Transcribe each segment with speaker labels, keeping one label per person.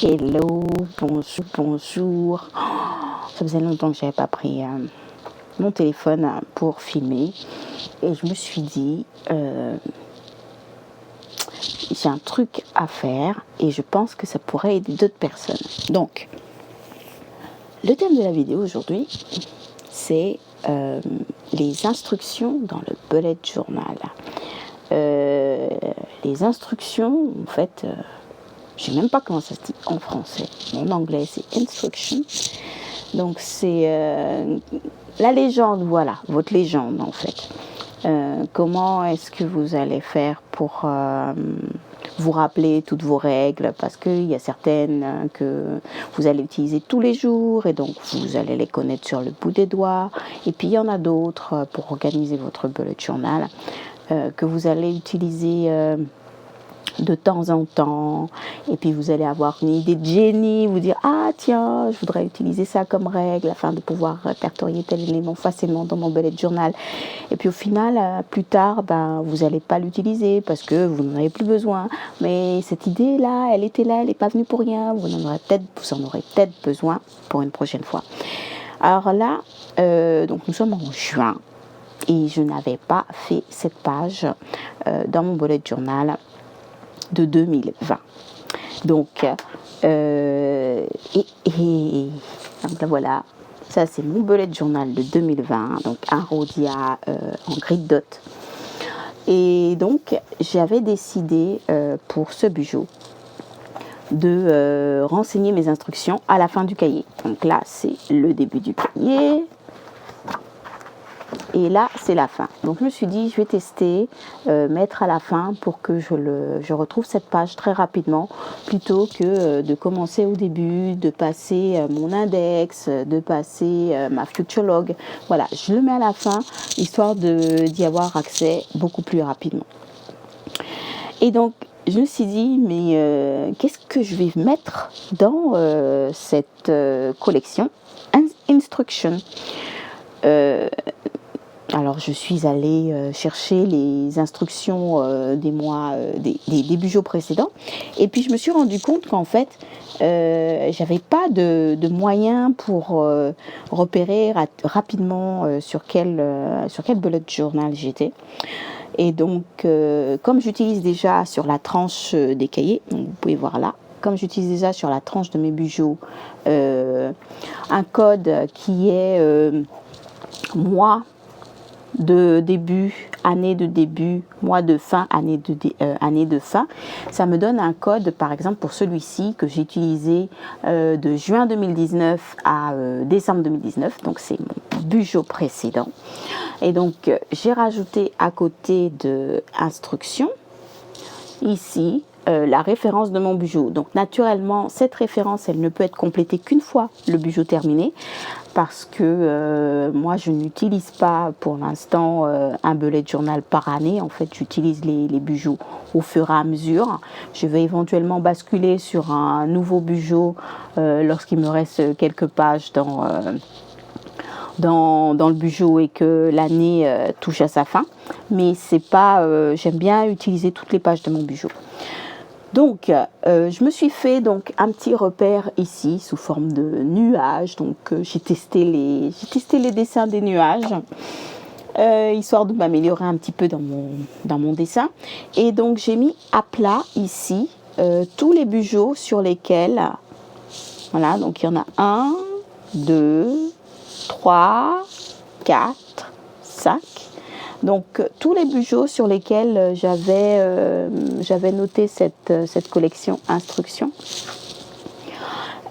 Speaker 1: Hello, bonjour, bonjour. Ça faisait longtemps que je n'avais pas pris mon téléphone pour filmer. Et je me suis dit, j'ai un truc à faire et je pense que ça pourrait aider d'autres personnes. Donc, le thème de la vidéo aujourd'hui, c'est les instructions dans le bullet journal. Les instructions, en fait, je ne sais même pas comment ça se dit en français. En anglais, c'est instruction. Donc, c'est la légende, voilà, votre légende, en fait. Comment est-ce que vous allez faire pour vous rappeler toutes vos règles, parce qu'il y a certaines que vous allez utiliser tous les jours et donc vous allez les connaître sur le bout des doigts, et puis il y en a d'autres pour organiser votre bullet journal que vous allez utiliser de temps en temps, et puis vous allez avoir une idée de génie, vous dire ah tiens, je voudrais utiliser ça comme règle afin de pouvoir répertorier tel élément facilement dans mon bullet journal, et puis au final plus tard vous n'allez pas l'utiliser parce que vous n'en avez plus besoin, mais cette idée là, elle était là, elle n'est pas venue pour rien, vous en aurez peut-être besoin pour une prochaine fois. Alors là donc nous sommes en juin et je n'avais pas fait cette page dans mon bullet journal de 2020. Donc, donc là, voilà, ça c'est mon bullet journal de 2020, donc un Rhodia en grid dot. Et donc, j'avais décidé pour ce bijou de renseigner mes instructions à la fin du cahier. Donc là, c'est le début du cahier. Et là, c'est la fin. Donc, je me suis dit, je vais tester, mettre à la fin pour que je retrouve cette page très rapidement, plutôt que de commencer au début, de passer mon index, de passer ma future log. Voilà, je le mets à la fin, histoire d'y avoir accès beaucoup plus rapidement. Et donc, je me suis dit, mais qu'est-ce que je vais mettre dans cette collection Instruction. Alors, je suis allée chercher les instructions des mois, des bijoux précédents. Et puis, je me suis rendu compte qu'en fait, j'avais pas de moyens pour repérer rapidement sur quel bullet journal j'étais. Et donc, comme j'utilise déjà sur la tranche des cahiers, donc vous pouvez voir là, comme j'utilise déjà sur la tranche de mes bijoux, un code qui est mois de début, année de début, mois de fin, année de fin. Ça me donne un code, par exemple, pour celui-ci que j'ai utilisé de juin 2019 à décembre 2019. Donc, c'est mon bijou précédent. Et donc, j'ai rajouté à côté de instruction, ici, la référence de mon bijou. Donc, naturellement, cette référence, elle ne peut être complétée qu'une fois le bijou terminé, parce que moi, je n'utilise pas pour l'instant un bullet journal par année. En fait, j'utilise les bijoux au fur et à mesure. Je vais éventuellement basculer sur un nouveau bijou lorsqu'il me reste quelques pages dans le bijou et que l'année touche à sa fin. Mais c'est pas, j'aime bien utiliser toutes les pages de mon bijou. Donc, je me suis fait donc un petit repère ici sous forme de nuages. Donc, j'ai testé les dessins des nuages, histoire de m'améliorer un petit peu dans mon dessin. Et donc, j'ai mis à plat ici tous les bijoux sur lesquels, voilà, donc il y en a 1, 2, 3, 4, 5. Donc, tous les bijoux sur lesquels j'avais noté cette collection instruction.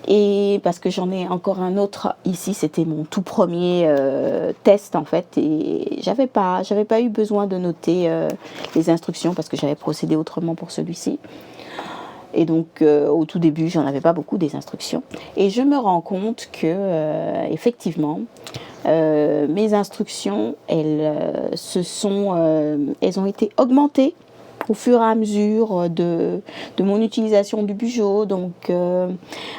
Speaker 1: Et parce que j'en ai encore un autre ici, c'était mon tout premier test en fait. Et j'avais pas eu besoin de noter les instructions parce que j'avais procédé autrement pour celui-ci. Et donc, au tout début, j'en avais pas beaucoup des instructions. Et je me rends compte que, effectivement, mes instructions, elles ont été augmentées au fur et à mesure de mon utilisation du bijou. Donc, à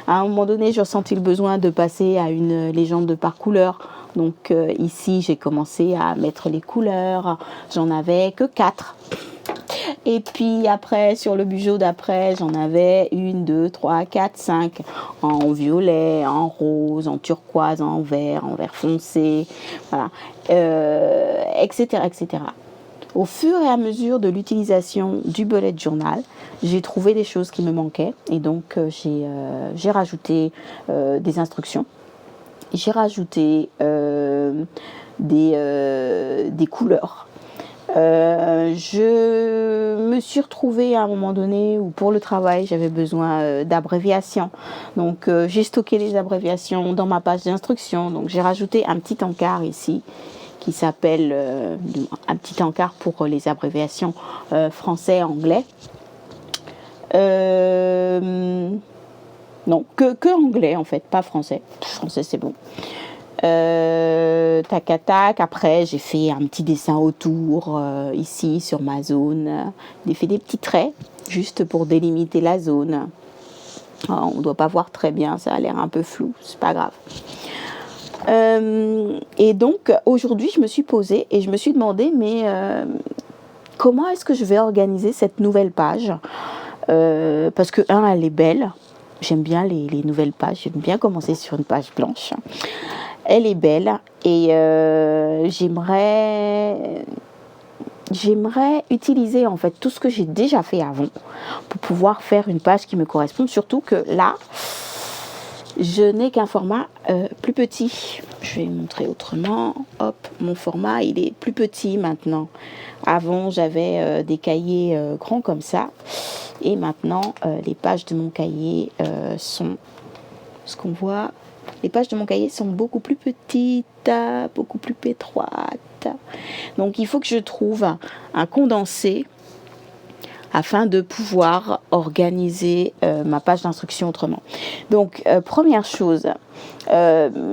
Speaker 1: un moment donné, j'ai ressenti le besoin de passer à une légende par couleur. Donc, ici, j'ai commencé à mettre les couleurs. J'en avais que 4. Et puis après, sur le bijou d'après, j'en avais 1, 2, 3, 4, 5 en violet, en rose, en turquoise, en vert foncé, voilà, etc., etc. Au fur et à mesure de l'utilisation du bullet journal, j'ai trouvé des choses qui me manquaient et donc j'ai rajouté des instructions. J'ai rajouté des couleurs. Je me suis retrouvée à un moment donné où pour le travail j'avais besoin d'abréviations, donc j'ai stocké les abréviations dans ma page d'instruction, donc j'ai rajouté un petit encart ici qui s'appelle un petit encart pour les abréviations français-anglais. Non, que anglais en fait, pas français. Français c'est bon. Tac à tac. Après j'ai fait un petit dessin autour ici sur ma zone. J'ai fait des petits traits juste pour délimiter la zone. On ne doit pas voir très bien, ça a l'air un peu flou, c'est pas grave. Et donc aujourd'hui je me suis posée et je me suis demandé mais comment est-ce que je vais organiser cette nouvelle page, parce que elle est belle, j'aime bien les nouvelles pages, j'aime bien commencer sur une page blanche, elle est belle et j'aimerais utiliser en fait tout ce que j'ai déjà fait avant pour pouvoir faire une page qui me corresponde, surtout que là je n'ai qu'un format plus petit. Je vais montrer autrement. Hop, mon format, il est plus petit maintenant. Avant, j'avais des cahiers grands comme ça. Et maintenant, les pages de mon cahier sont... Ce qu'on voit, les pages de mon cahier sont beaucoup plus petites, beaucoup plus étroites. Donc, il faut que je trouve un condensé afin de pouvoir organiser ma page d'instruction autrement. Donc, première chose,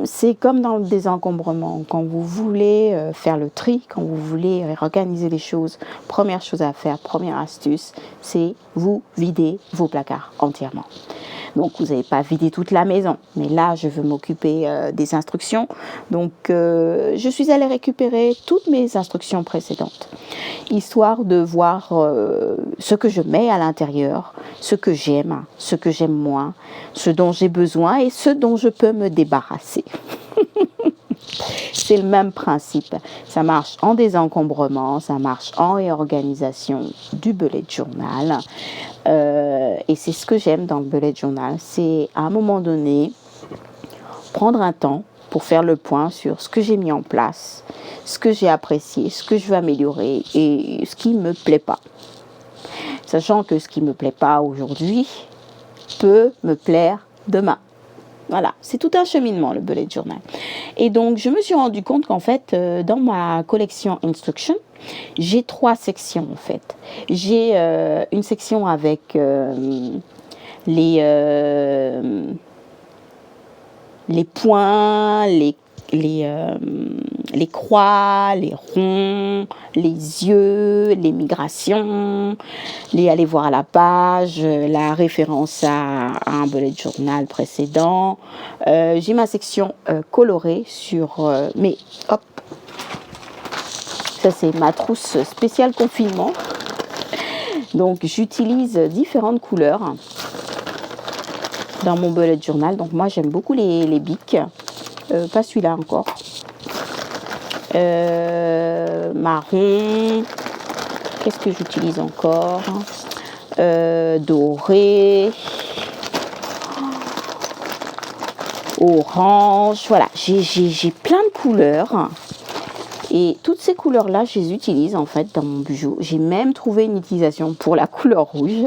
Speaker 1: c'est comme dans le désencombrement. Quand vous voulez faire le tri, quand vous voulez organiser les choses, première chose à faire, première astuce, c'est vous vider vos placards entièrement. Donc, vous n'avez pas vidé toute la maison. Mais là, je veux m'occuper des instructions. Donc, je suis allée récupérer toutes mes instructions précédentes, histoire de voir ce que je mets à l'intérieur, ce que j'aime moins, ce dont j'ai besoin et ce dont je peux me débarrasser. C'est le même principe. Ça marche en désencombrement, ça marche en réorganisation du bullet journal. Et c'est ce que j'aime dans le bullet journal. C'est à un moment donné, prendre un temps pour faire le point sur ce que j'ai mis en place, ce que j'ai apprécié, ce que je veux améliorer et ce qui ne me plaît pas. Sachant que ce qui ne me plaît pas aujourd'hui peut me plaire demain. Voilà, c'est tout un cheminement, le bullet journal. Et donc, je me suis rendu compte qu'en fait, dans ma collection Instruction, j'ai 3 sections, en fait. J'ai une section avec les points, les croix, les ronds, les yeux, les migrations, les aller voir la page, la référence à un bullet journal précédent. J'ai ma section colorée sur... mais hop, ça c'est ma trousse spéciale confinement. Donc j'utilise différentes couleurs dans mon bullet journal. Donc moi j'aime beaucoup les bics. Pas celui-là encore. Marron. Qu'est-ce que j'utilise encore? Doré. Orange. Voilà, j'ai plein de couleurs. Et toutes ces couleurs-là, je les utilise en fait dans mon bijou. J'ai même trouvé une utilisation pour la couleur rouge.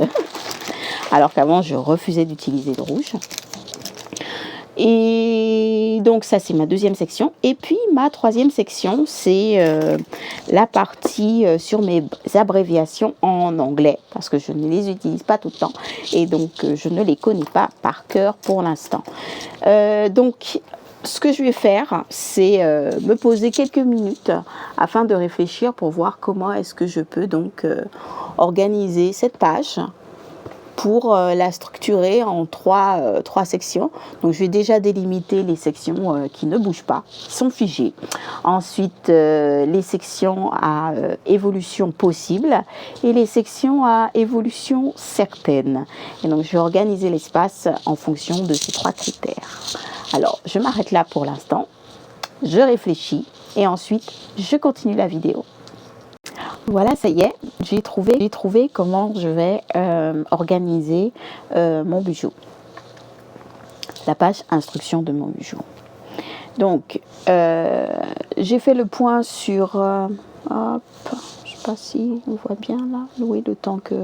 Speaker 1: Alors qu'avant, je refusais d'utiliser le rouge. Et donc ça c'est ma deuxième section. Et puis ma troisième section c'est la partie sur mes abréviations en anglais, parce que je ne les utilise pas tout le temps et donc je ne les connais pas par cœur pour l'instant. Donc ce que je vais faire c'est me poser quelques minutes afin de réfléchir pour voir comment est-ce que je peux donc organiser cette page pour la structurer en trois sections. Donc je vais déjà délimiter les sections qui ne bougent pas, qui sont figées. Ensuite, les sections à évolution possible et les sections à évolution certaine. Et donc je vais organiser l'espace en fonction de ces trois critères. Alors je m'arrête là pour l'instant, je réfléchis et ensuite je continue la vidéo. Voilà, ça y est, j'ai trouvé comment je vais organiser mon bijou. La page instruction de mon bijou. Donc, j'ai fait le point sur... hop, je ne sais pas si on voit bien là. Oui, le temps que...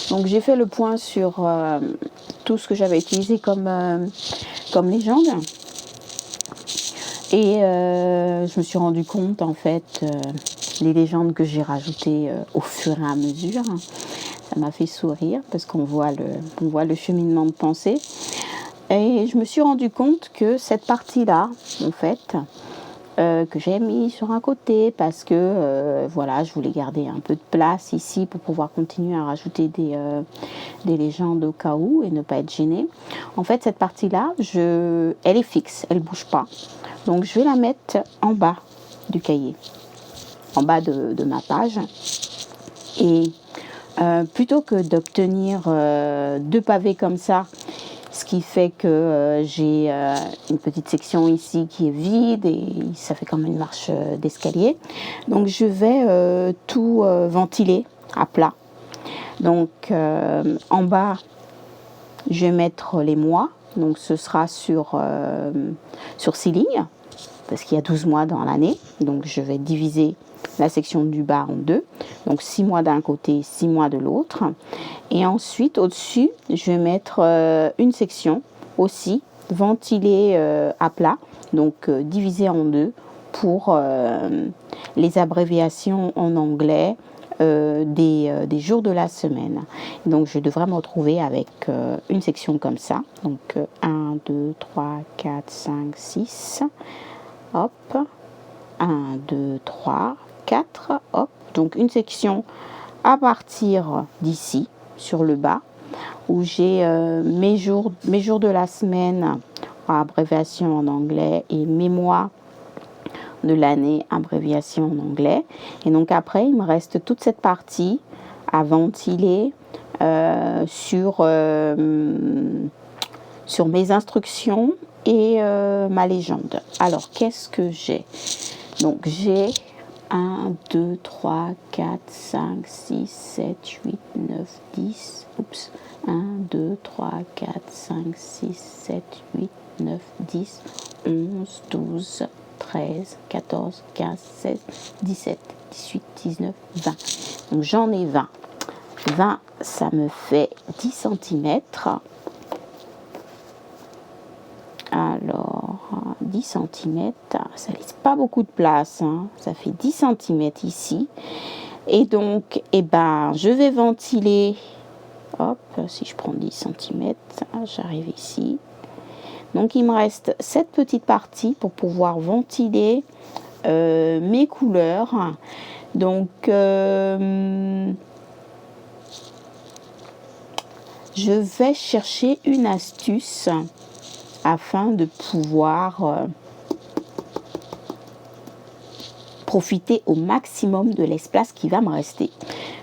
Speaker 1: Donc, j'ai fait le point sur tout ce que j'avais utilisé comme légende. Et je me suis rendu compte, en fait... les légendes que j'ai rajoutées au fur et à mesure, ça m'a fait sourire parce qu'on voit le cheminement de pensée. Et je me suis rendu compte que cette partie-là, en fait, que j'ai mis sur un côté parce que voilà, je voulais garder un peu de place ici pour pouvoir continuer à rajouter des légendes au cas où et ne pas être gênée. En fait, cette partie-là, elle est fixe, elle ne bouge pas. Donc, je vais la mettre en bas du cahier, en bas de ma page. Et plutôt que d'obtenir deux pavés comme ça, ce qui fait que j'ai une petite section ici qui est vide et ça fait comme une marche d'escalier. Donc je vais tout ventiler à plat. Donc en bas, je vais mettre les mois. Donc ce sera sur 6 lignes, parce qu'il y a 12 mois dans l'année. Donc je vais diviser la section du bas en deux. Donc 6 mois d'un côté, 6 mois de l'autre. Et ensuite, au-dessus, je vais mettre une section aussi ventilée à plat. Donc divisée en deux pour les abréviations en anglais des jours de la semaine. Donc je devrais me retrouver avec une section comme ça. Donc 1, 2, 3, 4, 5, 6. Hop. 1, 2, 3, 4. Hop. Donc une section à partir d'ici, sur le bas, où j'ai mes jours de la semaine, abréviation en anglais, et mes mois de l'année, abréviation en anglais. Et donc après, il me reste toute cette partie à ventiler sur mes instructions et ma légende. Alors, qu'est-ce que j'ai? Donc, j'ai 1, 2, 3, 4, 5, 6, 7, 8, 9, 10. Oups. 1, 2, 3, 4, 5, 6, 7, 8, 9, 10, 11, 12, 13, 14, 15, 16, 17, 18, 19, 20. Donc j'en ai 20. 20, ça me fait 10 cm. Alors, 10 cm, ça laisse pas beaucoup de place, hein. Ça fait 10 cm ici. Et donc, je vais ventiler. Hop, si je prends 10 cm, j'arrive ici. Donc, il me reste cette petite partie pour pouvoir ventiler mes couleurs. Donc, je vais chercher une astuce afin de pouvoir profiter au maximum de l'espace qui va me rester.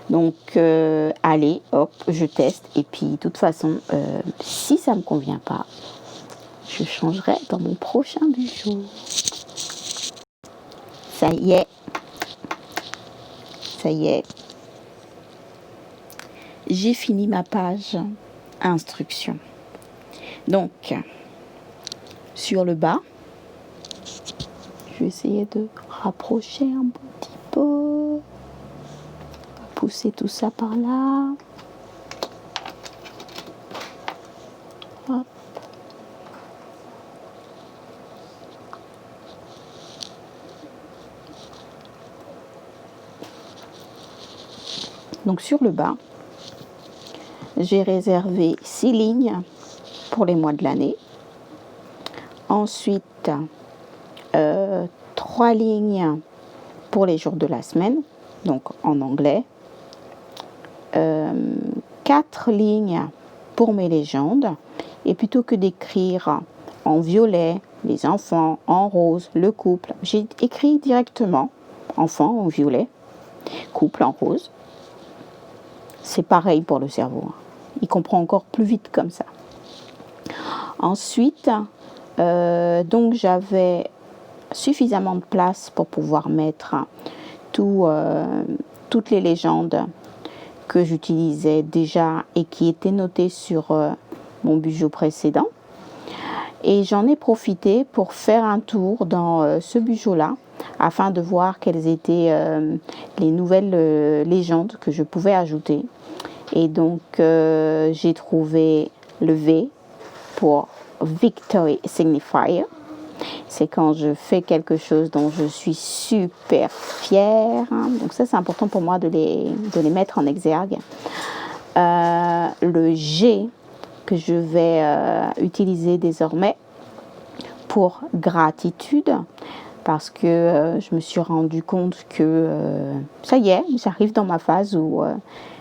Speaker 1: Donc, allez, hop, je teste. Et puis, de toute façon, si ça ne me convient pas, je changerai dans mon prochain bijou. Ça y est. Ça y est. J'ai fini ma page instruction. Donc, sur le bas, je vais essayer de rapprocher un petit peu. Pousser tout ça par là. Hop. Donc sur le bas, j'ai réservé 6 lignes pour les mois de l'année. Ensuite, 3 lignes pour les jours de la semaine, donc en anglais. 4 4 lignes pour mes légendes. Et plutôt que d'écrire en violet, les enfants, en rose, le couple, j'ai écrit directement enfant en violet, couple en rose. C'est pareil pour le cerveau. Il comprend encore plus vite comme ça. Ensuite, donc j'avais suffisamment de place pour pouvoir mettre toutes les légendes que j'utilisais déjà et qui étaient notées sur mon bijou précédent. Et j'en ai profité pour faire un tour dans ce bijou-là afin de voir quelles étaient les nouvelles légendes que je pouvais ajouter. Et donc, j'ai trouvé le V pour Victory Signifier. C'est quand je fais quelque chose dont je suis super fière. Donc ça, c'est important pour moi de les mettre en exergue. Le G que je vais utiliser désormais pour gratitude. Parce que je me suis rendu compte que ça y est, j'arrive dans ma phase où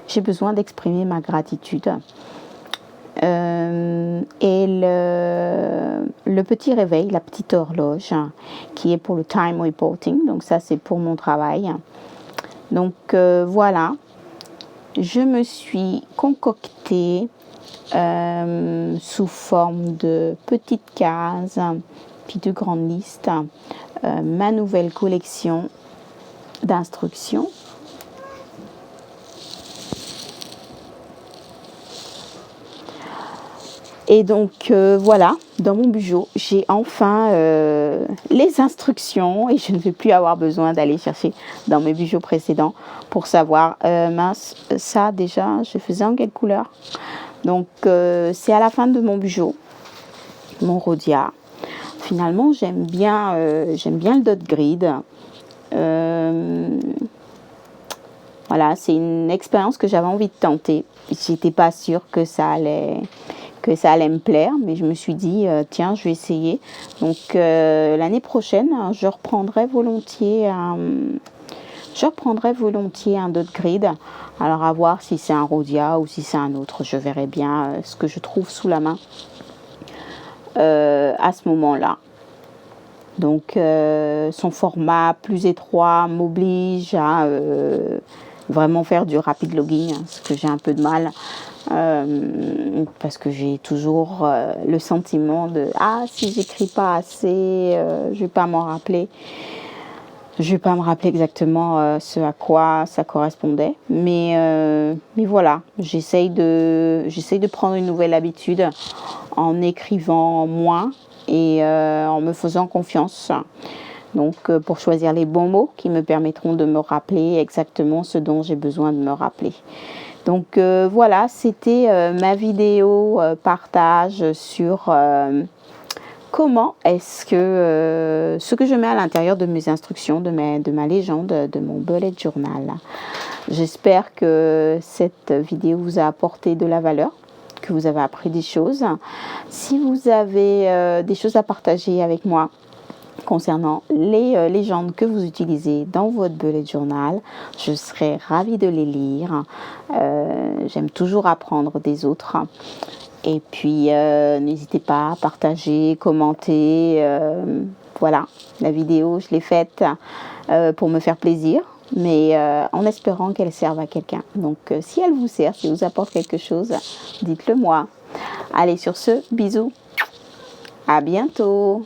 Speaker 1: j'ai besoin d'exprimer ma gratitude. Et le petit réveil, la petite horloge qui est pour le time reporting. Donc ça, c'est pour mon travail. Donc voilà, je me suis concoctée sous forme de petites cases, puis de grandes listes, ma nouvelle collection d'instructions. Et donc voilà, dans mon bijou, j'ai enfin les instructions et je ne vais plus avoir besoin d'aller chercher dans mes bijoux précédents pour savoir, mince, ça déjà, je faisais en quelle couleur. Donc c'est à la fin de mon bijou, mon Rhodia. Finalement, j'aime bien le dot grid. Voilà, c'est une expérience que j'avais envie de tenter. J'étais pas sûre que ça allait me plaire, mais je me suis dit, tiens, je vais essayer. Donc, l'année prochaine, je reprendrai volontiers un dot grid. Alors, à voir si c'est un Rhodia ou si c'est un autre. Je verrai bien ce que je trouve sous la main à ce moment-là. Donc, son format plus étroit m'oblige à vraiment faire du rapid logging, ce que j'ai un peu de mal. Parce que j'ai toujours le sentiment de si j'écris pas assez, je vais pas m'en rappeler. Je vais pas me rappeler exactement ce à quoi ça correspondait, mais voilà, j'essaye de prendre une nouvelle habitude en écrivant moins et en me faisant confiance. Donc pour choisir les bons mots qui me permettront de me rappeler exactement ce dont j'ai besoin de me rappeler. Donc voilà, c'était ma vidéo partage sur comment est-ce que ce que je mets à l'intérieur de mes instructions, de ma légende, de mon bullet journal. J'espère que cette vidéo vous a apporté de la valeur, que vous avez appris des choses. Si vous avez des choses à partager avec moi concernant les légendes que vous utilisez dans votre bullet journal, je serai ravie de les lire. J'aime toujours apprendre des autres. Et puis, n'hésitez pas à partager, commenter. Voilà, la vidéo, je l'ai faite pour me faire plaisir, mais en espérant qu'elle serve à quelqu'un. Donc, si elle vous sert, si elle vous apporte quelque chose, dites-le moi. Allez, sur ce, bisous. À bientôt.